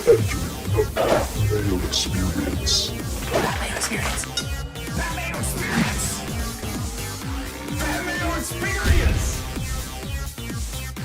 Entering the Mayo Experience. That Mayo Experience. That Mayo Experience. That Mayo Experience.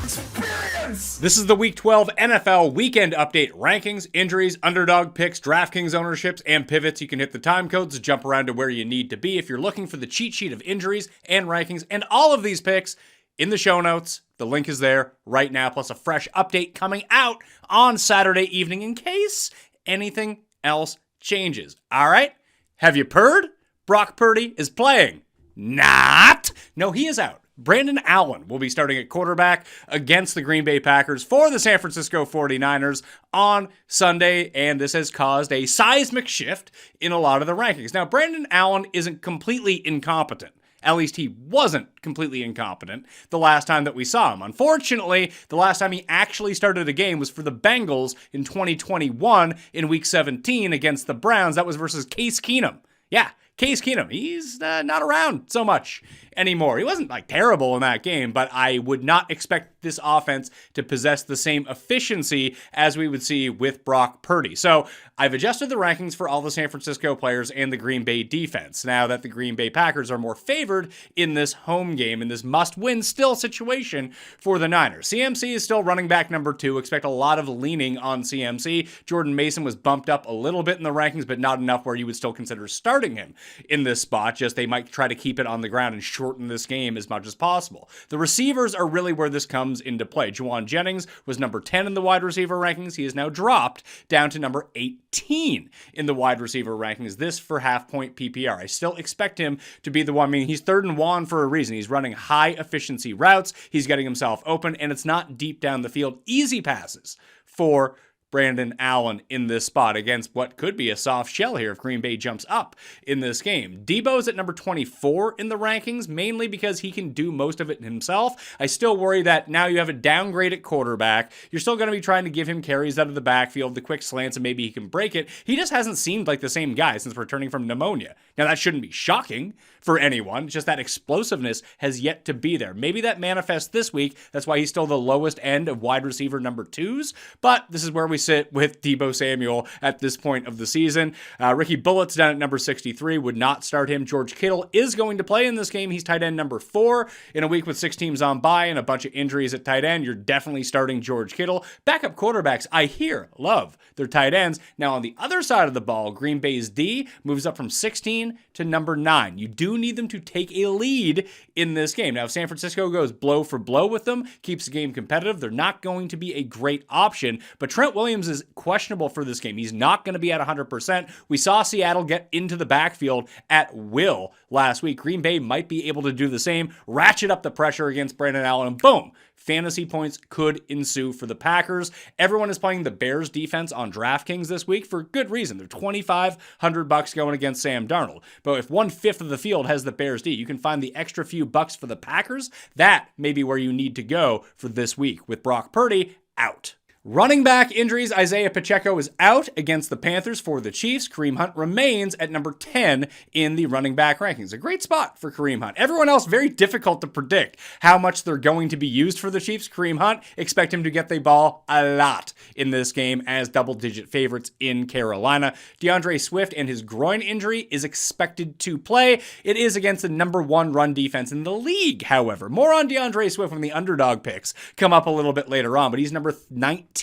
Experience. This is the Week 12 NFL Weekend Update. Rankings, injuries, underdog picks, DraftKings ownerships, and pivots. You can hit the time codes to jump around to where you need to be. If you're looking for the cheat sheet of injuries and rankings and all of these picks, in the show notes, the link is there right now, plus a fresh update coming out on Saturday evening in case anything else changes. All right? Have you purred? Brock Purdy is playing. Not. No, he is out. Brandon Allen will be starting at quarterback against the Green Bay Packers for the San Francisco 49ers on Sunday, and this has caused a seismic shift in a lot of the rankings. Now, Brandon Allen isn't completely incompetent. At least he wasn't completely incompetent the last time that we saw him. Unfortunately, the last time he actually started a game was for the Bengals in 2021 in Week 17 against the Browns. That was versus Case Keenum. Yeah, Case Keenum. He's not around so much anymore. He wasn't terrible in that game, but I would not expect this offense to possess the same efficiency as we would see with Brock Purdy. So I've adjusted the rankings for all the San Francisco players and the Green Bay defense now that the Green Bay Packers are more favored in this home game, in this must-win still situation for the Niners. CMC is still running back number 2. Expect a lot of leaning on CMC. Jordan Mason was bumped up a little bit in the rankings, but not enough where you would still consider starting him in this spot. Just they might try to keep it on the ground and shorten this game as much as possible. The receivers are really where this comes into play. Juwan Jennings was number 10 in the wide receiver rankings. He is now dropped down to number 18 in the wide receiver rankings. This for half-point PPR. I still expect him to be the one. I mean, he's third and one for a reason. He's running high-efficiency routes. He's getting himself open, and it's not deep down the field. Easy passes for Brandon Allen in this spot against what could be a soft shell here if Green Bay jumps up in this game. Debo's at number 24 in the rankings, mainly because he can do most of it himself. I still worry that now you have a downgrade at quarterback. You're still going to be trying to give him carries out of the backfield, the quick slants, and maybe he can break it. He just hasn't seemed like the same guy since returning from pneumonia. Now, that shouldn't be shocking for anyone. It's just that explosiveness has yet to be there. Maybe that manifests this week. That's why he's still the lowest end of wide receiver number 2s, but this is where we sit with Deebo Samuel at this point of the season. Ricky Bullett's down at number 63, would not start him. George Kittle is going to play in this game. He's tight end number 4. In a week with 6 teams on bye and a bunch of injuries at tight end, you're definitely starting George Kittle. Backup quarterbacks, I love their tight ends. Now on the other side of the ball, Green Bay's D moves up from 16 to number 9. You do need them to take a lead in this game. Now if San Francisco goes blow for blow with them, keeps the game competitive, they're not going to be a great option, but Trent Williams is questionable for this game. He's not going to be at 100%. We saw Seattle get into the backfield at will last week. Green Bay might be able to do the same, ratchet up the pressure against Brandon Allen, and boom, fantasy points could ensue for the Packers. Everyone is playing the Bears defense on DraftKings this week for good reason. They're $2,500 going against Sam Darnold. But if 1/5 of the field has the Bears D, you can find the extra few bucks for the Packers. That may be where you need to go for this week with Brock Purdy out. Running back injuries, Isaiah Pacheco is out against the Panthers for the Chiefs. Kareem Hunt remains at number 10 in the running back rankings. A great spot for Kareem Hunt. Everyone else, very difficult to predict how much they're going to be used for the Chiefs. Kareem Hunt, expect him to get the ball a lot in this game as double-digit favorites in Carolina. DeAndre Swift and his groin injury is expected to play. It is against the number 1 run defense in the league, however. More on DeAndre Swift when the underdog picks come up a little bit later on, but he's number 19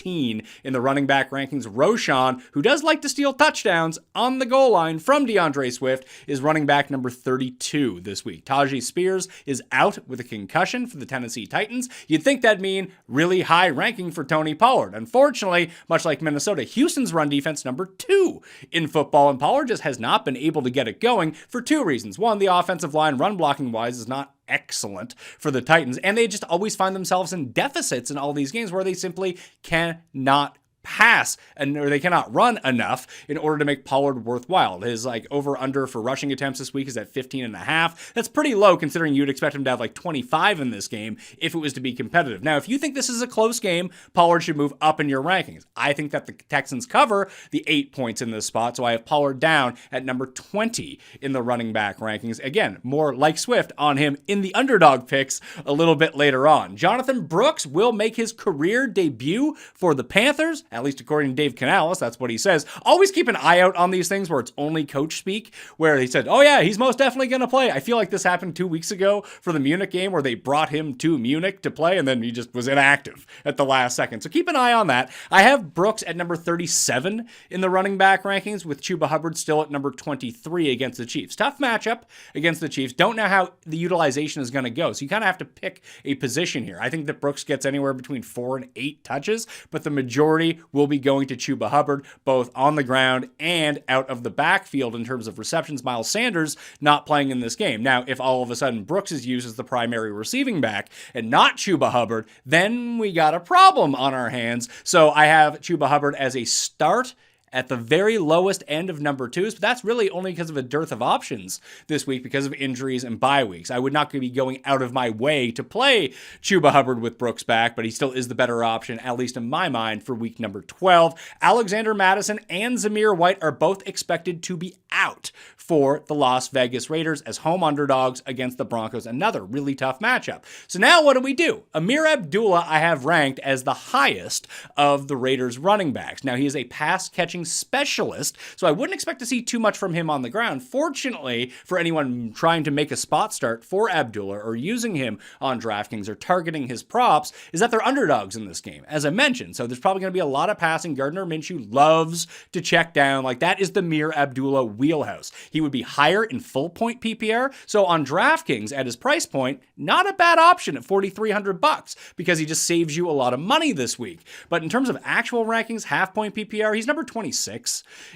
in the running back rankings. Roshan, who does like to steal touchdowns on the goal line from DeAndre Swift, is running back number 32 this week. Tajee Spears is out with a concussion for the Tennessee Titans. You'd think that'd mean really high ranking for Tony Pollard. Unfortunately, much like Minnesota, Houston's run defense number 2 in football, and Pollard just has not been able to get it going for 2 reasons. One, the offensive line run blocking wise is not excellent for the Titans, and they just always find themselves in deficits in all these games where they simply cannot pass or they cannot run enough in order to make Pollard worthwhile. His over under for rushing attempts this week is at 15.5. That's pretty low considering you'd expect him to have 25 in this game if it was to be competitive. Now, if you think this is a close game, Pollard should move up in your rankings. I think that the Texans cover the 8 points in this spot, so I have Pollard down at number 20 in the running back rankings. Again, more like Swift on him in the underdog picks a little bit later on. Jonathan Brooks will make his career debut for the Panthers at least according to Dave Canales. That's what he says. Always keep an eye out on these things where it's only coach speak, where he said, oh yeah, he's most definitely going to play. I feel like this happened 2 weeks ago for the Munich game where they brought him to Munich to play and then he just was inactive at the last second. So keep an eye on that. I have Brooks at number 37 in the running back rankings with Chuba Hubbard still at number 23 against the Chiefs. Tough matchup against the Chiefs. Don't know how the utilization is going to go. So you kind of have to pick a position here. I think that Brooks gets anywhere between 4 and 8 touches, but the majority will be going to Chuba Hubbard, both on the ground and out of the backfield in terms of receptions. Miles Sanders not playing in this game. Now, if all of a sudden Brooks is used as the primary receiving back and not Chuba Hubbard, then we got a problem on our hands. So I have Chuba Hubbard as a start at the very lowest end of number 2s, but that's really only because of a dearth of options this week because of injuries and bye weeks. I would not be going out of my way to play Chuba Hubbard with Brooks back, but he still is the better option, at least in my mind, for week number 12. Alexander Mattison and Zamir White are both expected to be out for the Las Vegas Raiders as home underdogs against the Broncos. Another really tough matchup. So now what do? Amir Abdullah I have ranked as the highest of the Raiders running backs. Now he is a pass catching specialist, so I wouldn't expect to see too much from him on the ground. Fortunately, for anyone trying to make a spot start for Abdullah or using him on DraftKings or targeting his props, is that they're underdogs in this game, as I mentioned. So there's probably going to be a lot of passing. Gardner Minshew loves to check down. Like, that is the Amir Abdullah wheelhouse. He would be higher in full point PPR. So on DraftKings at his price point, not a bad option at $4,300 because he just saves you a lot of money this week. But in terms of actual rankings, half point PPR, he's number 26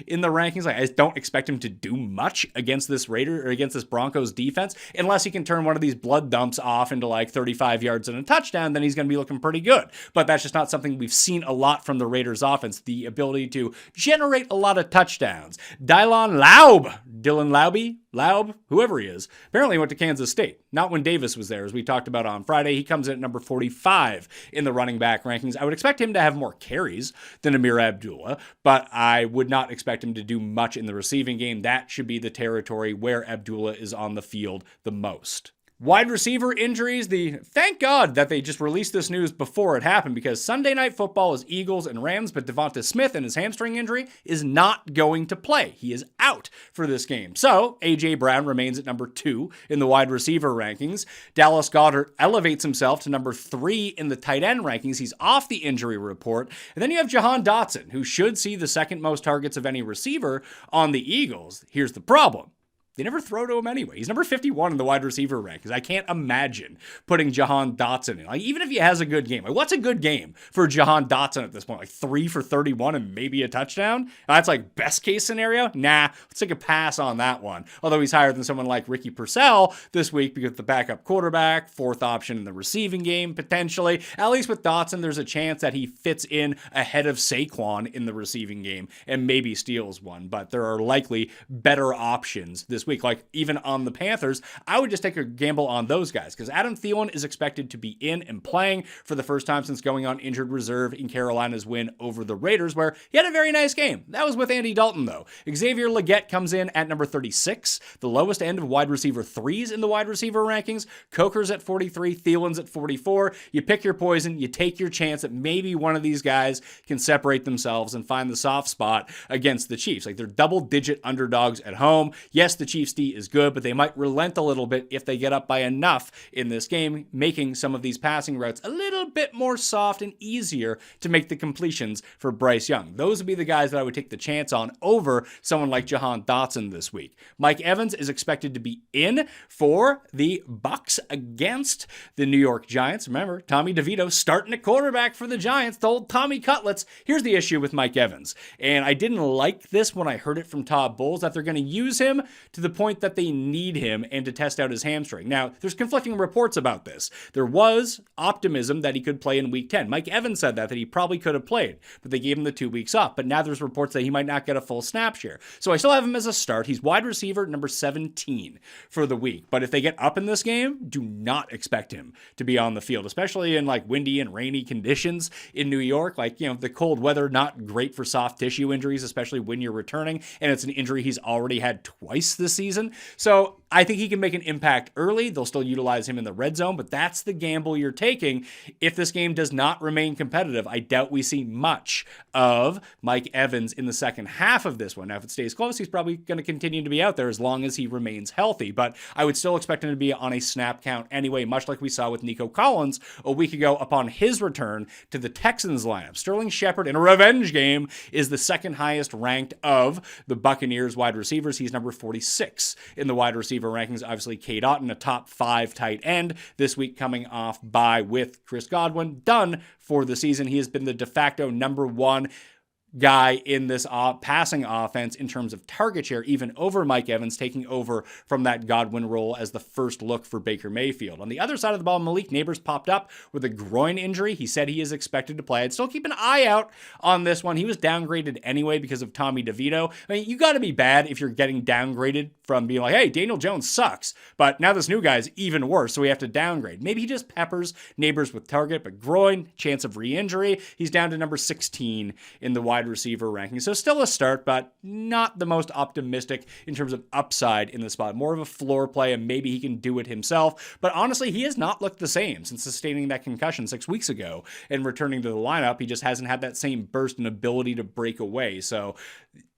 in the rankings. Like, I just don't expect him to do much against this Raider or against this Broncos defense unless he can turn one of these blood dumps off into like 35 yards and a touchdown. Then he's going to be looking pretty good. But that's just not something we've seen a lot from the Raiders offense, the ability to generate a lot of touchdowns. Dylan Laub, whoever he is, apparently went to Kansas State. Not when Davis was there, as we talked about on Friday. He comes in at number 45 in the running back rankings. I would expect him to have more carries than Amir Abdullah, but I would not expect him to do much in the receiving game. That should be the territory where Abdullah is on the field the most. Wide receiver injuries, thank God that they just released this news before it happened, because Sunday Night Football is Eagles and Rams, but Devonta Smith and his hamstring injury is not going to play. He is out for this game. So A.J. Brown remains at number 2 in the wide receiver rankings. Dallas Goedert elevates himself to number 3 in the tight end rankings. He's off the injury report. And then you have Jahan Dotson, who should see the second most targets of any receiver on the Eagles. Here's the problem. They never throw to him anyway. He's number 51 in the wide receiver rankings. I can't imagine putting Jahan Dotson in. Like, even if he has a good game. Like, what's a good game for Jahan Dotson at this point? Like 3 for 31 and maybe a touchdown? That's like best case scenario? Nah, let's take a pass on that one. Although he's higher than someone like Ricky Purcell this week because the backup quarterback, 4th option in the receiving game, potentially. At least with Dotson, there's a chance that he fits in ahead of Saquon in the receiving game and maybe steals one. But there are likely better options this week. Like, even on the Panthers, I would just take a gamble on those guys because Adam Thielen is expected to be in and playing for the first time since going on injured reserve in Carolina's win over the Raiders, where he had a very nice game. That was with Andy Dalton, though. Xavier Legette comes in at number 36, the lowest end of wide receiver 3s in the wide receiver rankings. Coker's at 43, Thielen's at 44. You pick your poison, you take your chance that maybe one of these guys can separate themselves and find the soft spot against the Chiefs. Like, they're double-digit underdogs at home. Yes, the Chiefs D is good, but they might relent a little bit if they get up by enough in this game, making some of these passing routes a little bit more soft and easier to make the completions for Bryce Young. Those would be the guys that I would take the chance on over someone like Jahan Dotson this week. Mike Evans is expected to be in for the Bucs against the New York Giants. Remember, Tommy DeVito starting at quarterback for the Giants, the old Tommy Cutlets. Here's the issue with Mike Evans, and I didn't like this when I heard it from Todd Bowles, that they're going to use him to the point that they need him and to test out his hamstring. Now, there's conflicting reports about this. There was optimism that he could play in week 10. Mike Evans said that he probably could have played, but they gave him the 2 weeks off. But now there's reports that he might not get a full snap share. So I still have him as a start. He's wide receiver number 17 for the week. But if they get up in this game, do not expect him to be on the field, especially in like windy and rainy conditions in New York. Like, the cold weather, not great for soft tissue injuries, especially when you're returning. And it's an injury he's already had twice this season. So I think he can make an impact early. They'll still utilize him in the red zone, but that's the gamble you're taking. If this game does not remain competitive, I doubt we see much of Mike Evans in the second half of this one. Now, if it stays close, he's probably going to continue to be out there as long as he remains healthy, but I would still expect him to be on a snap count anyway, much like we saw with Nico Collins a week ago upon his return to the Texans lineup. Sterling Shepard in a revenge game is the second highest ranked of the Buccaneers wide receivers. He's number 46 in the wide receiver rankings. Obviously, Cade Otton, a top 5 tight end this week, coming off bye with Chris Godwin, done for the season. He has been the de facto number 1 guy in this passing offense in terms of target share, even over Mike Evans, taking over from that Godwin role as the first look for Baker Mayfield. On the other side of the ball, Malik Neighbors popped up with a groin injury. He said he is expected to play. I'd still keep an eye out on this one. He was downgraded anyway because of Tommy DeVito. I mean, you got to be bad if you're getting downgraded from being like, hey, Daniel Jones sucks, but now this new guy's even worse, so we have to downgrade. Maybe he just peppers Neighbors with target, but groin, chance of re-injury. He's down to number 16 in the wide receiver ranking. So still a start, but not the most optimistic in terms of upside in the spot. More of a floor play, and maybe he can do it himself. But honestly, he has not looked the same since sustaining that concussion 6 weeks ago and returning to the lineup. He just hasn't had that same burst and ability to break away. So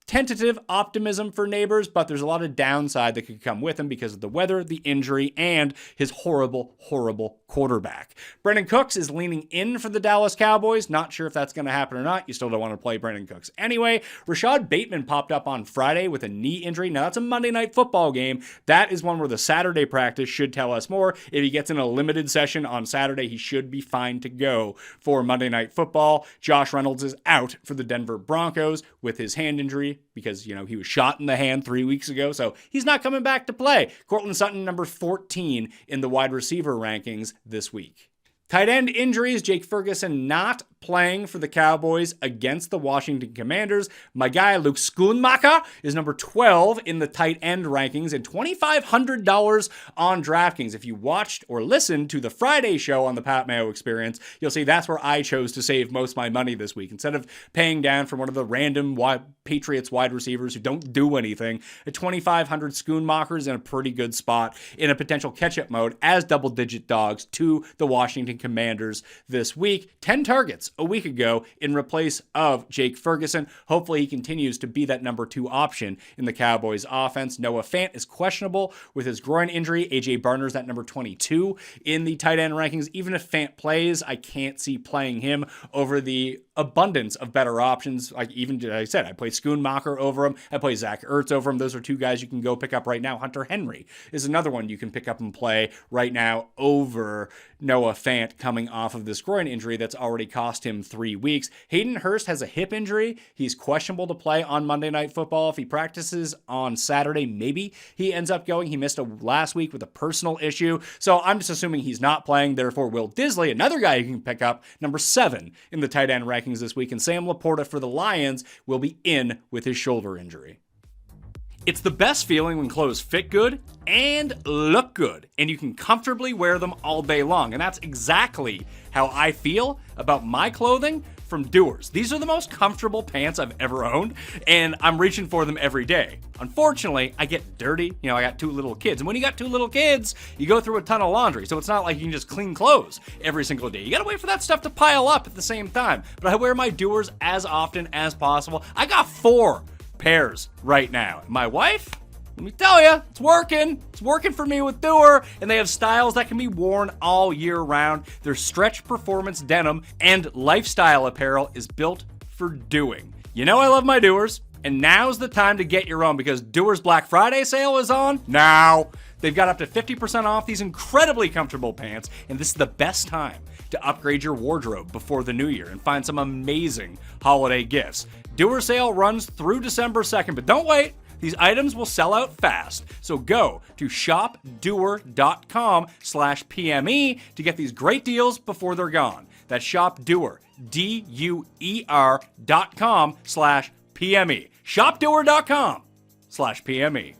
tentative optimism for Neighbors, but there's a lot of downside that could come with him because of the weather, the injury, and his horrible, horrible quarterback. Brandon Cooks is leaning in for the Dallas Cowboys. Not sure if that's going to happen or not. You still don't want to play Brandon Cooks anyway. Rashad Bateman popped up on Friday with a knee injury. Now, that's a Monday Night Football game. That is one where the Saturday practice should tell us more. If he gets in a limited session on Saturday, he should be fine to go for Monday Night Football. Josh Reynolds is out for the Denver Broncos with his hand injury because, he was shot in the hand 3 weeks ago, so he's not coming back to play. Cortland Sutton, number 14 in the wide receiver rankings this week. Tight end injuries, Jake Ferguson not playing for the Cowboys against the Washington Commanders. My guy, Luke Schoonmaker, is number 12 in the tight end rankings and $2,500 on DraftKings. If you watched or listened to the Friday show on the Pat Mayo Experience, you'll see that's where I chose to save most of my money this week. Instead of paying down from one of the random Patriots wide receivers who don't do anything, a $2,500 Schoonmaker is in a pretty good spot in a potential catch-up mode as double-digit dogs to the Washington Commanders this week. 10 targets a week ago in replace of Jake Ferguson. Hopefully he continues to be that number 2 option in the Cowboys offense. Noah Fant is questionable with his groin injury. AJ Barner's at number 22 in the tight end rankings. Even if Fant plays, I can't see playing him over the abundance of better options. Like I said, I play Schoonmaker over him. I play Zach Ertz over him. Those are 2 guys you can go pick up right now. Hunter Henry is another one you can pick up and play right now over Noah Fant coming off of this groin injury that's already cost him 3 weeks. Hayden Hurst has a hip injury. He's questionable to play on Monday Night Football. If he practices on Saturday, maybe he ends up going. He missed last week with a personal issue. So I'm just assuming he's not playing. Therefore, Will Disley, another guy you can pick up, number 7 in the tight end rankings this week. And Sam Laporta for the Lions will be in with his shoulder injury. It's the best feeling when clothes fit good and look good, and you can comfortably wear them all day long. And that's exactly how I feel about my clothing from Doers. These are the most comfortable pants I've ever owned, and I'm reaching for them every day. Unfortunately, I get dirty. I got 2 little kids. And when you got 2 little kids, you go through a ton of laundry. So it's not like you can just clean clothes every single day. You gotta wait for that stuff to pile up at the same time. But I wear my Doers as often as possible. I got 4 pairs right now. My wife, let me tell you, it's working. It's working for me with Doer, and they have styles that can be worn all year round. Their stretch performance denim and lifestyle apparel is built for doing. I love my Doers, and now's the time to get your own because Doer's Black Friday sale is on now. They've got up to 50% off these incredibly comfortable pants, and this is the best time to upgrade your wardrobe before the new year and find some amazing holiday gifts. Doer sale runs through December 2nd, but don't wait. These items will sell out fast. So go to shopdoer.com/PME to get these great deals before they're gone. That's shopdoer, DUER.com/PME. Shopdoer.com/PME.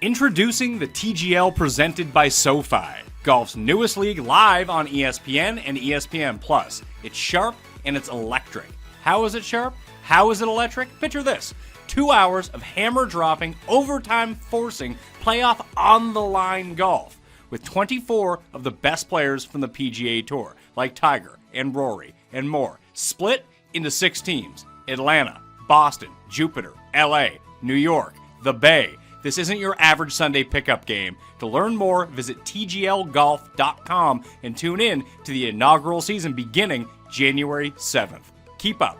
Introducing the TGL presented by SoFi, golf's newest league live on ESPN and ESPN+. It's sharp and it's electric. How is it sharp? How is it electric? Picture this. 2 hours of hammer-dropping, overtime-forcing, playoff on-the-line golf with 24 of the best players from the PGA Tour, like Tiger and Rory and more, split into 6 teams: Atlanta, Boston, Jupiter, LA, New York, the Bay. This isn't your average Sunday pickup game. To learn more, visit tglgolf.com and tune in to the inaugural season beginning January 7th. Keep up.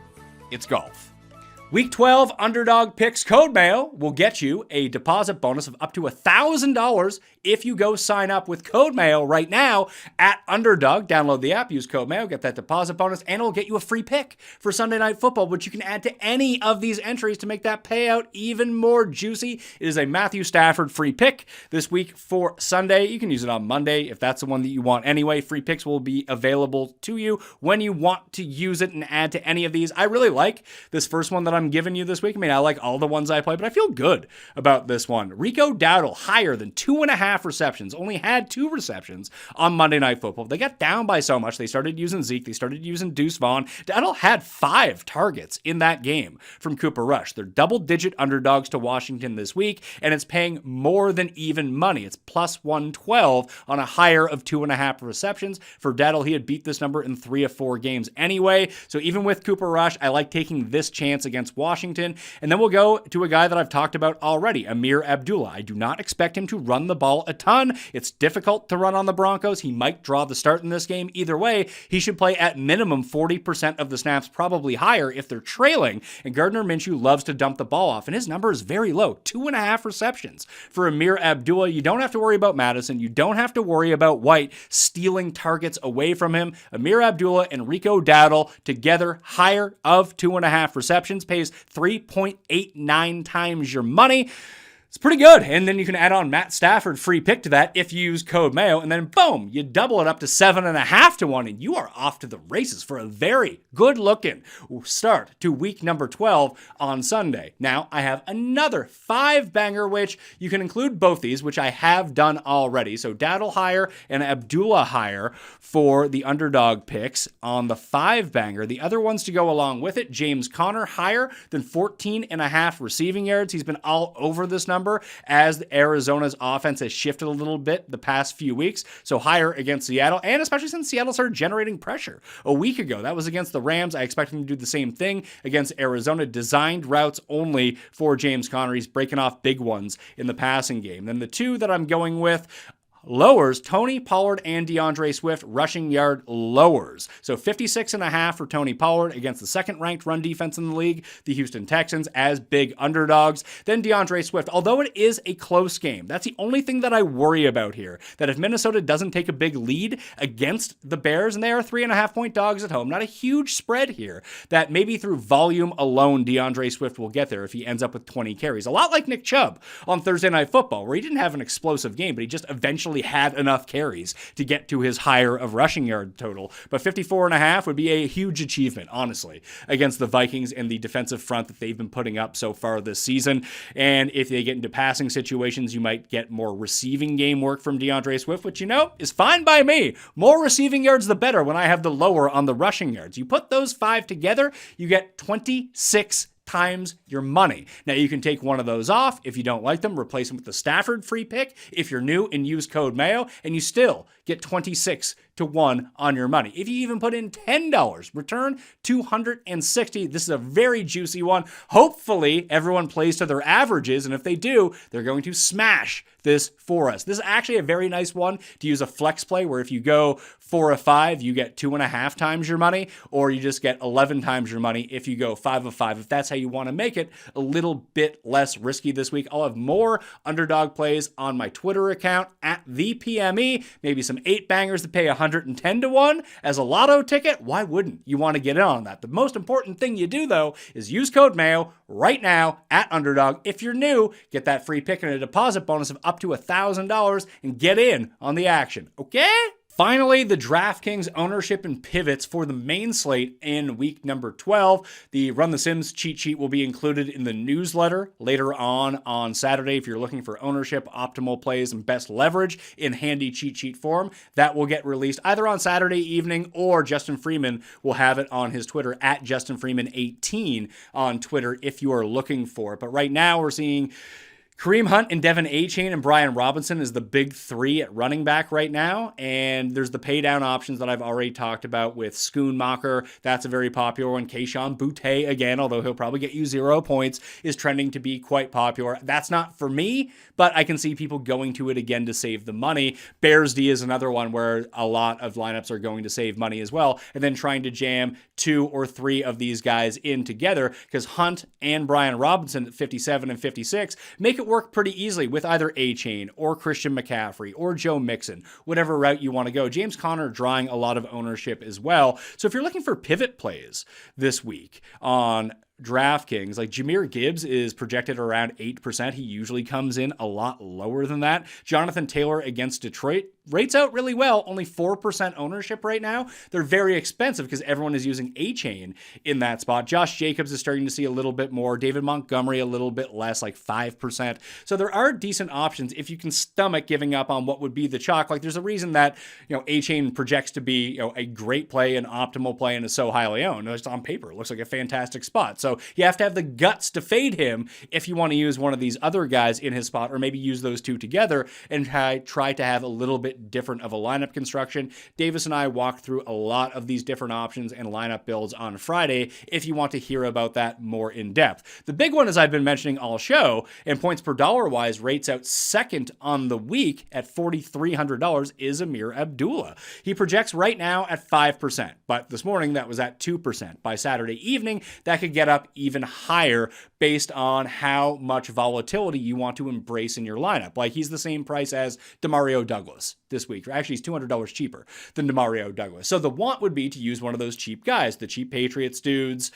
It's golf. Week 12 Underdog Picks Code Mayo will get you a deposit bonus of up to $1,000 if you go sign up with Code Mayo right now at Underdog. Download the app, use Code Mayo, get that deposit bonus, and it'll get you a free pick for Sunday Night Football, which you can add to any of these entries to make that payout even more juicy. It is a Matthew Stafford free pick this week for Sunday. You can use it on Monday if that's the one that you want anyway. Free picks will be available to you when you want to use it and add to any of these. I really like this first one that I'm giving you this week. I mean, I like all the ones I play, but I feel good about this one. Rico Dowdle, higher than 2.5 receptions, only had 2 receptions on Monday Night Football. They got down by so much. They started using Zeke. They started using Deuce Vaughn. Dowdle had 5 targets in that game from Cooper Rush. They're double-digit underdogs to Washington this week, and it's paying more than even money. It's plus 112 on a higher of 2.5 receptions. For Dowdle, he had beat this number in 3 of 4 games anyway. So even with Cooper Rush, I like taking this chance against Washington. And then we'll go to a guy that I've talked about already, Amir Abdullah. I do not expect him to run the ball a ton. It's difficult to run on the Broncos. He might draw the start in this game. Either way, he should play at minimum 40% of the snaps, probably higher if they're trailing. And Gardner Minshew loves to dump the ball off, and his number is very low, 2.5 receptions. For Amir Abdullah, you don't have to worry about Madison. You don't have to worry about White stealing targets away from him. Amir Abdullah and Rico Dowdle together, higher of 2.5 receptions, pays 3.89 times your money. It's pretty good. And then you can add on Matt Stafford free pick to that if you use Code Mayo, and then boom, you double it up to 7.5 to 1, and you are off to the races for a very good looking start to week number 12 on Sunday. Now I have another 5-banger, which you can include both these, which I have done already. So Dowdle higher and Abdullah higher for the underdog picks on the 5-banger. The other ones to go along with it: James Conner higher than 14.5 receiving yards. He's been all over this number as Arizona's offense has shifted a little bit the past few weeks. So higher against Seattle, and especially since Seattle started generating pressure a week ago. That was against the Rams. I expect him to do the same thing against Arizona. Designed routes only for James Conner. He's breaking off big ones in the passing game. Then the 2 that I'm going with lowers: Tony Pollard and DeAndre Swift, rushing yard lowers. So 56.5 for Tony Pollard against the second-ranked run defense in the league, the Houston Texans, as big underdogs. Then DeAndre Swift, although it is a close game, that's the only thing that I worry about here, that if Minnesota doesn't take a big lead against the Bears, and they are 3.5-point dogs at home, not a huge spread here, that maybe through volume alone, DeAndre Swift will get there if he ends up with 20 carries. A lot like Nick Chubb on Thursday Night Football, where he didn't have an explosive game, but he just eventually had enough carries to get to his higher of rushing yard total. But 54.5 would be a huge achievement, honestly, against the Vikings and the defensive front that they've been putting up so far this season. And if they get into passing situations, you might get more receiving game work from DeAndre Swift, which, is fine by me. More receiving yards, the better when I have the lower on the rushing yards. You put those 5 together, you get 26 times your money. Now, you can take one of those off. If you don't like them, replace them with the Stafford free pick if you're new and use Code Mayo, and you still get 26 to 1 on your money. If you even put in $10, return $260. This is a very juicy one. Hopefully, everyone plays to their averages, and if they do, they're going to smash this for us. This is actually a very nice one to use a flex play, where if you go 4 of 5, you get 2.5 times your money, or you just get 11 times your money if you go 5 of 5. If that's how you want to make it a little bit less risky this week, I'll have more underdog plays on my Twitter account at ThePME. Maybe some 8-bangers to pay 110 to 1 as a lotto ticket. Why wouldn't you want to get in on that? The most important thing you do, though, is use Code Mayo right now at Underdog. If you're new, get that free pick and a deposit bonus of up to $1,000 and get in on the action. Okay? Finally, the DraftKings ownership and pivots for the main slate in week number 12. The Run the Sims cheat sheet will be included in the newsletter later on Saturday. If you're looking for ownership, optimal plays, and best leverage in handy cheat sheet form, that will get released either on Saturday evening, or Justin Freeman will have it on his Twitter at JustinFreeman18 on Twitter if you are looking for it. But right now we're seeing Kareem Hunt and Devin Achane and Brian Robinson is the big three at running back right now. And there's the pay down options that I've already talked about with Schoonmaker. That's a very popular one. Kayshon Boutte, again, although he'll probably get you 0 points, is trending to be quite popular. That's not for me, but I can see people going to it again to save the money. Bears D is another one where a lot of lineups are going to save money as well. And then trying to jam 2 or 3 of these guys in together, because Hunt and Brian Robinson at 57 and 56 make it work pretty easily with either A-Chain or Christian McCaffrey or Joe Mixon, whatever route you want to go. James Conner drawing a lot of ownership as well. So if you're looking for pivot plays this week on DraftKings, like Jahmyr Gibbs is projected around 8%. He usually comes in a lot lower than that. Jonathan Taylor against Detroit rates out really well, only 4% ownership right now. They're very expensive because everyone is using A-Chain in that spot. Josh Jacobs is starting to see a little bit more. David Montgomery a little bit less, like 5%. So there are decent options if you can stomach giving up on what would be the chalk. Like there's a reason that, A-Chain projects to be, a great play, an optimal play, and is so highly owned. Just on paper, it looks like a fantastic spot. So you have to have the guts to fade him if you want to use one of these other guys in his spot, or maybe use those two together and try to have a little bit different of a lineup construction. Davis and I walked through a lot of these different options and lineup builds on Friday if you want to hear about that more in depth. The big one, as I've been mentioning all show, and points per dollar wise rates out second on the week at $4,300, is Amir Abdullah. He projects right now at 5%, but this morning that was at 2%. By Saturday evening, that could get up even higher based on how much volatility you want to embrace in your lineup. Like he's the same price as Demario Douglas this week. Actually, he's $200 cheaper than Demario Douglas. So the want would be to use one of those cheap guys, the cheap Patriots dudes,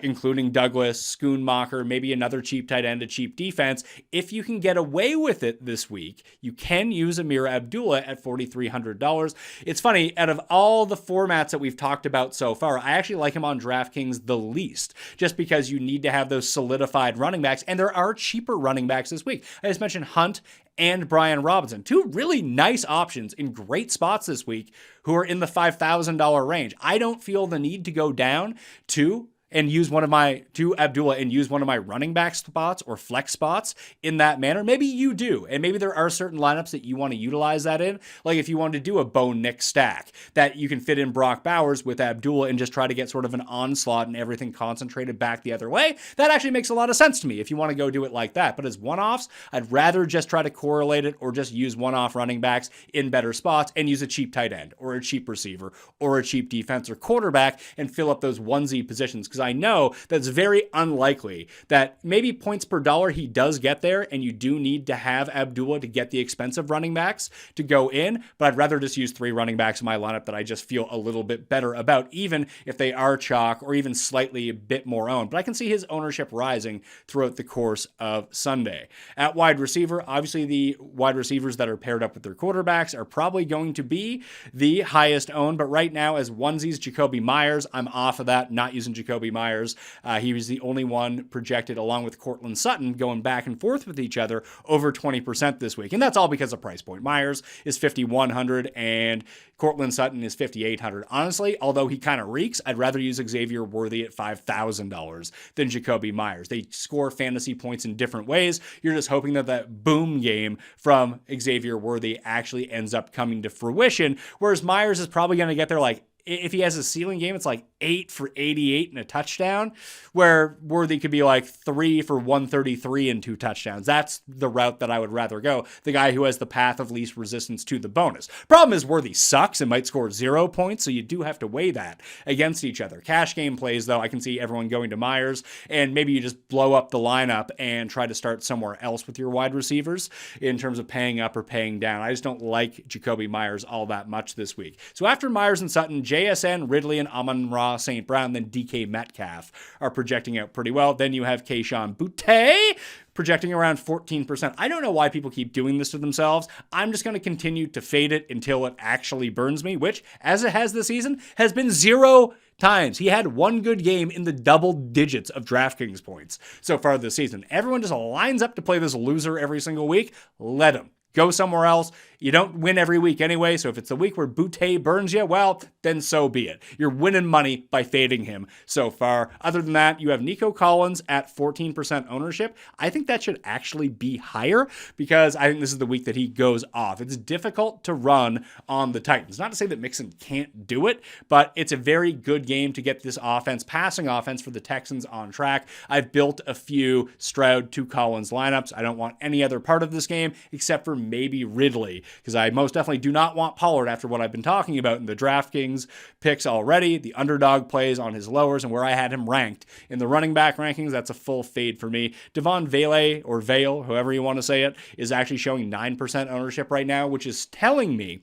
including Douglas, Schoonmaker, maybe another cheap tight end, a cheap defense. If you can get away with it this week, you can use Amir Abdullah at $4,300. It's funny, out of all the formats that we've talked about so far, I actually like him on DraftKings the least, just because you need to have those solidified running backs, and there are cheaper running backs this week. I just mentioned Hunt and Brian Robinson, two really nice options in great spots this week who are in the $5,000 range. I don't feel the need to go down to Abdullah and use one of my running back spots or flex spots in that manner. Maybe you do, and maybe there are certain lineups that you want to utilize that in. Like if you want to do a Bo Nick stack that you can fit in Brock Bowers with Abdullah and just try to get sort of an onslaught and everything concentrated back the other way, that actually makes a lot of sense to me if you want to go do it like that. But as one-offs, I'd rather just try to correlate it or just use one-off running backs in better spots and use a cheap tight end or a cheap receiver or a cheap defense or quarterback and fill up those onesie positions, because I know that's very unlikely that maybe points per dollar he does get there, and you do need to have Abdullah to get the expensive running backs to go in, but I'd rather just use 3 running backs in my lineup that I just feel a little bit better about, even if they are chalk or even slightly a bit more owned. But I can see his ownership rising throughout the course of Sunday. At wide receiver, obviously the wide receivers that are paired up with their quarterbacks are probably going to be the highest owned, but right now as onesies, Jacoby Myers, I'm off of that, not using Jacoby Myers. He was the only one projected, along with Cortland Sutton, going back and forth with each other over 20% this week. And that's all because of price point. Myers is $5,100 and Cortland Sutton is $5,800. Honestly, although he kind of reeks, I'd rather use Xavier Worthy at $5,000 than Jacoby Myers. They score fantasy points in different ways. You're just hoping that that boom game from Xavier Worthy actually ends up coming to fruition, whereas Myers is probably going to get there like, if he has a ceiling game, it's like 8 for 88 and a touchdown, where Worthy could be like 3 for 133 and 2 touchdowns. That's the route that I would rather go. The guy who has the path of least resistance to the bonus. Problem is Worthy sucks and might score 0 points, so you do have to weigh that against each other. Cash game plays, though, I can see everyone going to Myers, and maybe you just blow up the lineup and try to start somewhere else with your wide receivers in terms of paying up or paying down. I just don't like Jacoby Myers all that much this week. So after Myers and Sutton, JSN, Ridley, and Amon-Ra St. Brown, then DK Metcalf are projecting out pretty well. Then you have Keyshawn Boutte projecting around 14%. I don't know why people keep doing this to themselves. I'm just going to continue to fade it until it actually burns me, which, as it has this season, has been 0 times. He had one good game in the double digits of DraftKings points so far this season. Everyone just lines up to play this loser every single week. Let him. Go somewhere else. You don't win every week anyway, so if it's the week where Boutte burns you, well, then so be it. You're winning money by fading him so far. Other than that, you have Nico Collins at 14% ownership. I think that should actually be higher because I think this is the week that he goes off. It's difficult to run on the Titans. Not to say that Mixon can't do it, but it's a very good game to get this offense, passing offense for the Texans on track. I've built a few Stroud to Collins lineups. I don't want any other part of this game except for maybe Ridley, because I most definitely do not want Pollard after what I've been talking about in the DraftKings picks already, the underdog plays on his lowers, and where I had him ranked in the running back rankings. That's a full fade for me. Devon Vale, or Vale, however you want to say it, is actually showing 9% ownership right now, which is telling me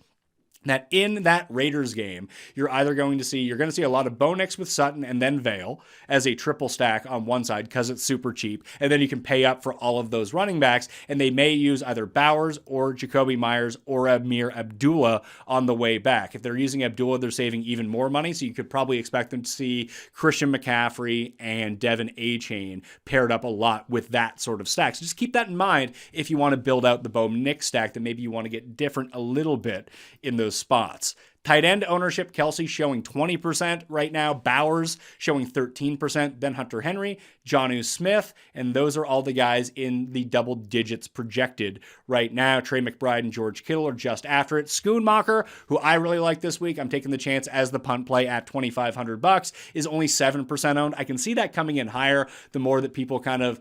that in that Raiders game, you're going to see a lot of Bo Nix with Sutton and then Vale as a triple stack on one side because it's super cheap. And then you can pay up for all of those running backs, and they may use either Bowers or Jacoby Myers or Amir Abdullah on the way back. If they're using Abdullah, they're saving even more money, so you could probably expect them to see Christian McCaffrey and Devin A-Chain paired up a lot with that sort of stack. So just keep that in mind if you want to build out the Bo Nix stack, that maybe you want to get different a little bit in those spots. Tight end ownership, Kelsey showing 20% right now, Bowers showing 13%, then Hunter Henry, Jonnu Smith, and those are all the guys in the double digits projected right now. Trey McBride and George Kittle are just after it. Schoonmaker, who I really like this week, I'm taking the chance as the punt play at $2,500, is only 7% owned. I can see that coming in higher the more that people kind of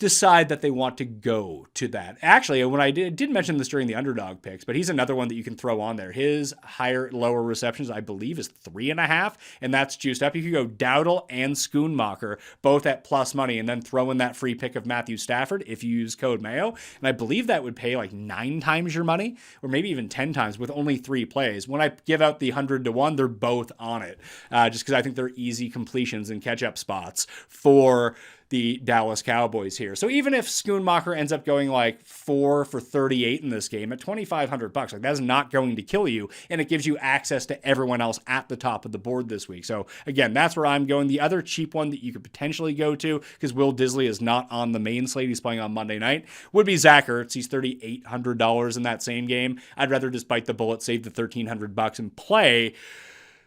decide that they want to go to that. Actually, when I did mention this during the underdog picks, but he's another one that you can throw on there. His lower receptions, I believe, is 3.5, and that's juiced up. You could go Dowdle and Schoonmaker, both at plus money, and then throw in that free pick of Matthew Stafford if you use code Mayo. And I believe that would pay like 9 times your money, or maybe even 10 times with only 3 plays. When I give out the 100-to-1, they're both on it, just because I think they're easy completions and catch-up spots for the Dallas Cowboys here. So even if Schoonmaker ends up going like 4 for 38 in this game at $2,500, like that's not going to kill you, and it gives you access to everyone else at the top of the board this week. So again, that's where I'm going. The other cheap one that you could potentially go to, because Will Disley is not on the main slate, he's playing on Monday night, would be Zach Ertz. He's $3,800 in that same game. I'd rather just bite the bullet, save the $1,300 and play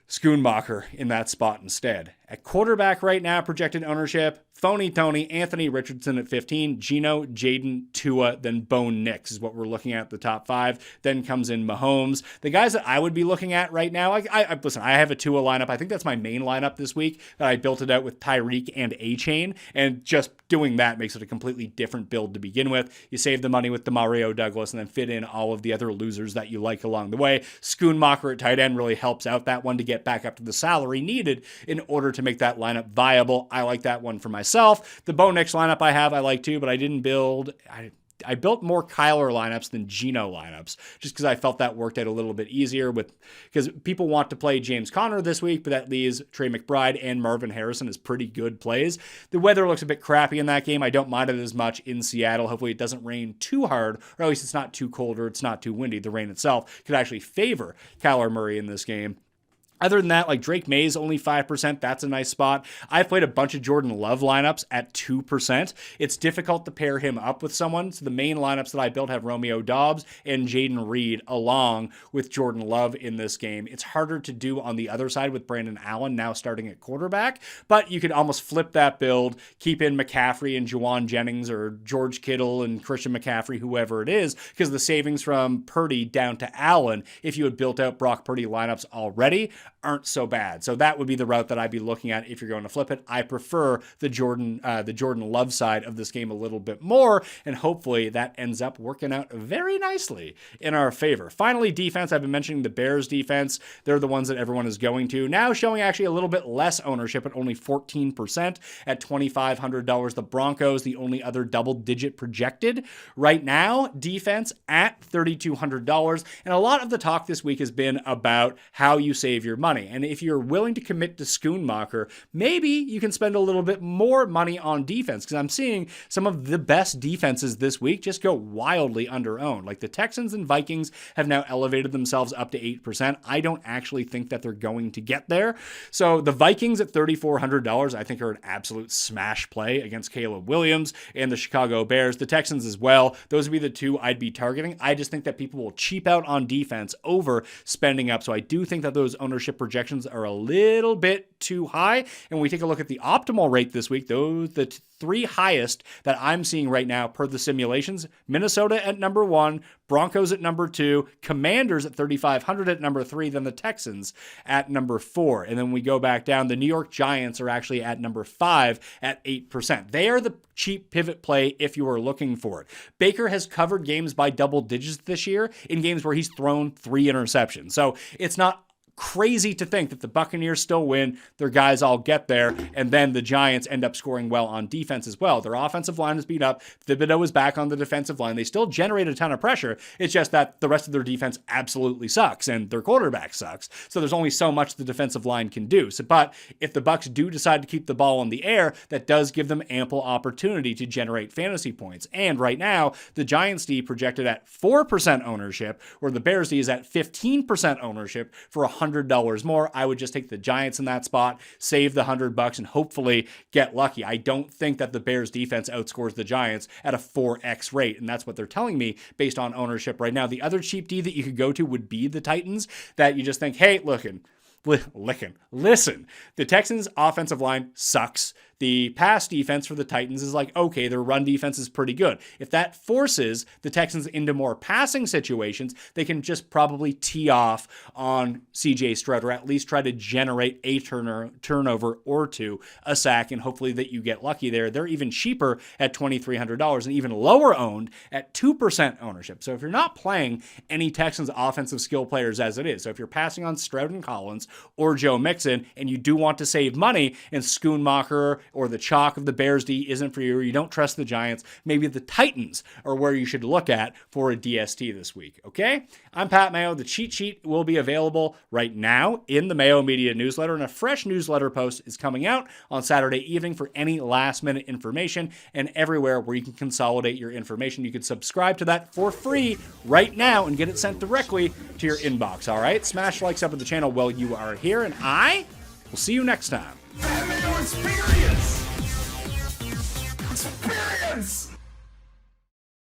Schoonmaker in that spot instead. At quarterback right now, projected ownership, Phony Tony, Anthony Richardson at 15, Geno, Jaden, Tua, then Bo Nix is what we're looking at the top 5. Then comes in Mahomes. The guys that I would be looking at right now, listen, I have a Tua lineup. I think that's my main lineup this week. That I built it out with Tyreek and A-Chain, and just doing that makes it a completely different build to begin with. You save the money with the Mario Douglas and then fit in all of the other losers that you like along the way. Schoonmaker at tight end really helps out that one to get back up to the salary needed in order to make that lineup viable. I like that one for myself. The Bo Nix lineup I like too, but I didn't build. I built more Kyler lineups than Geno lineups, just because I felt that worked out a little bit easier because people want to play James Conner this week, but that leaves Trey McBride and Marvin Harrison as pretty good plays. The weather looks a bit crappy in that game. I don't mind it as much in Seattle. Hopefully it doesn't rain too hard, or at least it's not too cold or it's not too windy. The rain itself could actually favor Kyler Murray in this game. Other than that, like Drake May's only 5%. That's a nice spot. I've played a bunch of Jordan Love lineups at 2%. It's difficult to pair him up with someone. So the main lineups that I built have Romeo Doubs and Jaden Reed along with Jordan Love in this game. It's harder to do on the other side with Brandon Allen now starting at quarterback, but you could almost flip that build, keep in McCaffrey and Juwan Jennings or George Kittle and Christian McCaffrey, whoever it is, because the savings from Purdy down to Allen, if you had built out Brock Purdy lineups already, aren't so bad. So that would be the route that I'd be looking at if you're going to flip it. I prefer the Jordan Love side of this game a little bit more, and hopefully that ends up working out very nicely in our favor. Finally, defense. I've been mentioning the Bears defense. They're the ones that everyone is going to. Now showing actually a little bit less ownership at only 14% at $2,500. The Broncos, the only other double-digit projected right now. Defense at $3,200. And a lot of the talk this week has been about how you save your money. And if you're willing to commit to Schoonmaker, maybe you can spend a little bit more money on defense, because I'm seeing some of the best defenses this week just go wildly underowned. Like the Texans and Vikings have now elevated themselves up to 8%. I don't actually think that they're going to get there. So the Vikings at $3,400, I think are an absolute smash play against Caleb Williams and the Chicago Bears. The Texans as well. Those would be the two I'd be targeting. I just think that people will cheap out on defense over spending up. So I do think that those ownership projections are a little bit too high. And when we take a look at the optimal rate this week, the three highest that I'm seeing right now per the simulations: Minnesota at number 1, Broncos at number 2, Commanders at 3,500 at number 3, then the Texans at number 4. And then we go back down, the New York Giants are actually at number 5 at 8%. They are the cheap pivot play if you are looking for it. Baker has covered games by double digits this year in games where he's thrown 3 interceptions. So it's not crazy to think that the Buccaneers still win, their guys all get there, and then the Giants end up scoring well on defense as well. Their offensive line is beat up. Thibodeau is back on the defensive line. They still generate a ton of pressure. It's just that the rest of their defense absolutely sucks, and their quarterback sucks. So there's only so much the defensive line can do. But if the Bucs do decide to keep the ball in the air, that does give them ample opportunity to generate fantasy points. And right now, the Giants D projected at 4% ownership, where the Bears D is at 15% ownership for $100 more. I would just take the Giants in that spot, save the $100 and hopefully get lucky. I don't think that the Bears defense outscores the Giants at a 4x rate, and that's what they're telling me based on ownership right now. The other cheap D that you could go to would be the Titans, that you just think, hey, listen, the Texans offensive line sucks. The pass defense for the Titans is like, okay, their run defense is pretty good. If that forces the Texans into more passing situations, they can just probably tee off on CJ Stroud, or at least try to generate a turnover or two, a sack, and hopefully that you get lucky there. They're even cheaper at $2,300 and even lower owned at 2% ownership. So if you're not playing any Texans offensive skill players as it is, so if you're passing on Stroud and Collins or Joe Mixon and you do want to save money and Schoonmaker or the chalk of the Bears D isn't for you, or you don't trust the Giants, maybe the Titans are where you should look at for a DST this week, okay? I'm Pat Mayo. The cheat sheet will be available right now in the Mayo Media newsletter, and a fresh newsletter post is coming out on Saturday evening for any last-minute information, and everywhere where you can consolidate your information. You can subscribe to that for free right now and get it sent directly to your inbox, all right? Smash likes up at the channel while you are here, and I will see you next time. Mayo experience! Experience!